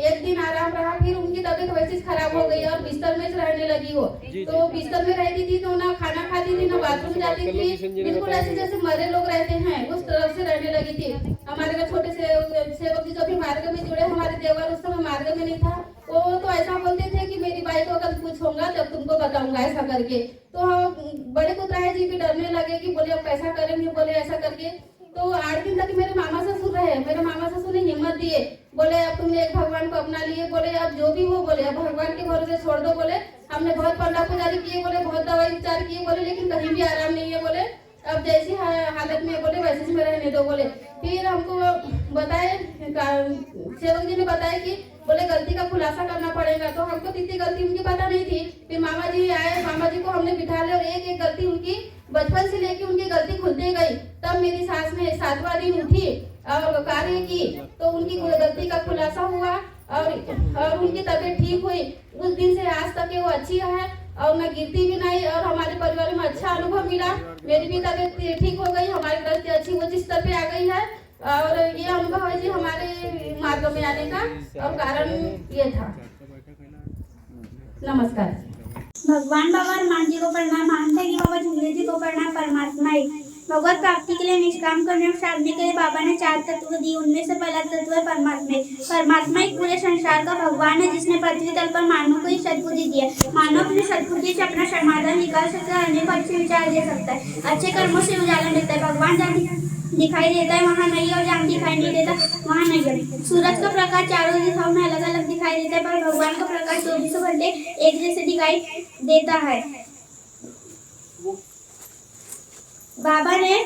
एक दिन आराम रहा, फिर उनकी तबीयत वैसे खराब हो गई और बिस्तर में रहने लगी वो। तो बिस्तर में रहती थी तो ना खाना खाती थी, ना बाथरूम जाती थी, बिल्कुल ऐसे जैसे मरे लोग रहते हैं उस तरह से रहने लगी थी। हमारे घर छोटे सेवक जी जो भी मार्ग में जुड़े, हमारे देवर उस समय मार्ग में नहीं था, वो तो ऐसा बोलते थे कि मेरी बाई को अगर कुछ होगा तब तुमको बताऊंगा, ऐसा करके। तो बड़े कुतराए जी भी डरने लगे कि बोले अब कैसा करेंगे, बोले ऐसा करके। तो 8 दिन तक मेरे मामा ससुर रहे, मेरे मामा ससुर ने हिम्मत दिए, बोले अब तुमने एक भगवान को अपना लिए, बोले अब जो भी हो, बोले अब भगवान के भरोसे छोड़ दो, बोले हमने बहुत पंडा पुजारी किए, बोले बहुत दवाई उपचार किए, बोले लेकिन कहीं भी आराम नहीं है, बोले अब जैसी हालत में, बोले वैसे में रहने दो, बोले। फिर हमको बताए, सेवक जी ने बताया कि बोले गलती का खुलासा करना पड़ेगा। तो हमको इतनी गलती उनकी पता नहीं थी। फिर मामा जी आए, मामा जी को हमने बिठा लिया और एक एक गलती उनकी बचपन से लेके उनकी गलती खुलते गई। तब मेरी सास ने 7वां दिन उठी और कार्य की, तो उनकी गलती का खुलासा हुआ और उनकी तबीयत ठीक हुई। उस दिन से आज तक वो अच्छी है और मैं गिरती भी नहीं, और हमारे परिवार में अच्छा अनुभव मिला। मेरी भी तबीयत ठीक हो गई, हमारी गलती अच्छी वो जिस तरह पे आ गई है। और ये अनुभव है जी हमारे मार्ग में आने का, और कारण ये था। नमस्कार। भगवान बाबा हनुमान जी को प्रणाम, मानते हैं कि बाबा झूले जी को प्रणाम। परमात्मा एक। भगवत प्राप्ति के लिए निष्काम कर्म में साधने के लिए बाबा ने 4 तत्व दिए, उनमें से पहला तत्व है परमात्मा। परमात्मा एक पूरे संसार का भगवान है, जिसने पृथ्वी तल पर मानव को ही सद्बुद्धि दी है। मानव अपनी सद्बुद्धि से अपना समाधान निकाल सकता है, अन्य को अच्छे विचार दे सकता है, अच्छे कर्मों से उजाला मिलता है। भगवान जहाँ दिखाई देता है वहाँ नहीं, और जहाँ दिखाई नहीं देता वहाँ नहीं है। सूरज का प्रकाश चारों दिशाओं में अलग अलग दिखाई देता है, पर भगवान का प्रकाश 24 घंटे एक जैसे दिखाई देता है। बाबा ने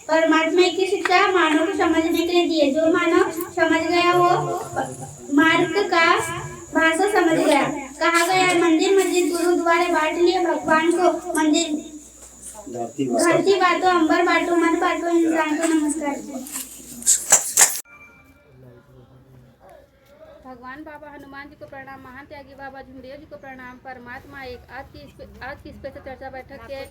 परमात्मा की शिक्षा मानव को समझने के लिए दी है। जो मानव समझ गया वो मार्ग का भाषा समझ गया। कहा गया है, मंदिर मस्जिद गुरुद्वारे बांट लिए भगवान को, मंदिर धरती बांटो, अंबर बांटो, मन बांटो, इंसान को नमस्कार। भगवान बाबा हनुमान जी को प्रणाम, महान त्यागी बाबा झुंडेय जी को प्रणाम। परमात्मा एक। आज की स्पेशल चर्चा बैठक के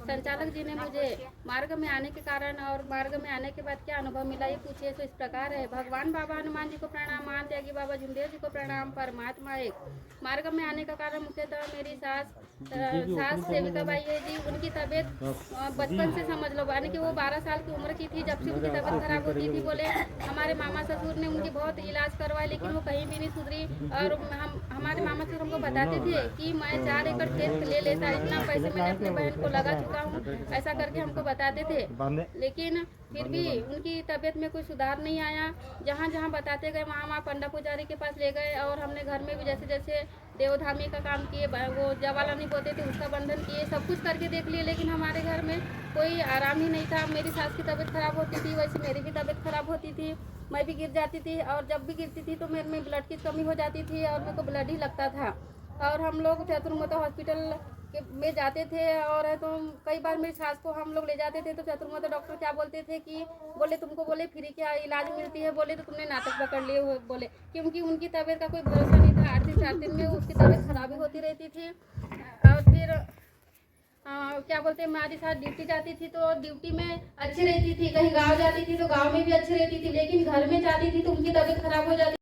संचालक जी ने मुझे मार्ग में आने के कारण और मार्ग में आने के बाद क्या अनुभव मिला ये पूछे, तो इस प्रकार है। भगवान बाबा हनुमान जी को प्रणाम, महान त्यागी बाबा झुंडेय जी को प्रणाम। परमात्मा एक। मार्ग में आने का कारण मुख्यतः मेरी सास सेविका बाई है जी, उनकी तबीयत बचपन से समझ लो, यानी कि वो 12 साल की उम्र की थी जब से उनकी तबीयत खराब होती थी। बोले हमारे मामा ससुर ने उनकी बहुत इलाज करवाया, लेकिन वो कहीं भी नहीं सुधरी। और हमारे मामा ससुर हमको बताते थे कि मैं 4 एकड़ खेत ले लेता, इतना पैसे मैंने अपने बहन को लगा चुका हूँ, ऐसा करके हमको बताते थे। लेकिन फिर भी उनकी तबीयत में कोई सुधार नहीं आया। जहाँ जहाँ बताते गए वहाँ पंडा पुजारी के पास ले गए, और हमने घर में भी जैसे जैसे देवधामी का काम किए, वो जवाला नहीं बोते थे उसका बंधन किए, सब कुछ करके देख लिए, लेकिन हमारे घर में कोई आराम ही नहीं था। मेरी सास की तबीयत खराब होती थी, वैसे मेरी भी तबीयत खराब होती थी, मैं भी गिर जाती थी, और जब भी गिरती थी तो मेरे में ब्लड की कमी हो जाती थी और मेरे को ब्लड ही लगता था। और हम लोग चतुर्माता हॉस्पिटल में जाते थे, और तो कई बार मेरी सास को हम लोग ले जाते थे तो चतुर्माता डॉक्टर क्या बोलते थे कि बोले तुमको बोले फ्री क्या इलाज मिलती है, बोले तो तुमने नाटक पकड़ लिए हो, बोले क्योंकि उनकी तबीयत का कोई भरोसा नहीं था। 8 दिन 4 दिन में उसकी तबीयत खराबी होती रहती थी। और फिर क्या बोलते हैं, हमारी साथ ड्यूटी जाती थी तो ड्यूटी में अच्छी रहती थी, कहीं गाँव जाती थी तो गाँव में भी अच्छी रहती थी, लेकिन घर में जाती थी तो उनकी तबीयत खराब हो जाती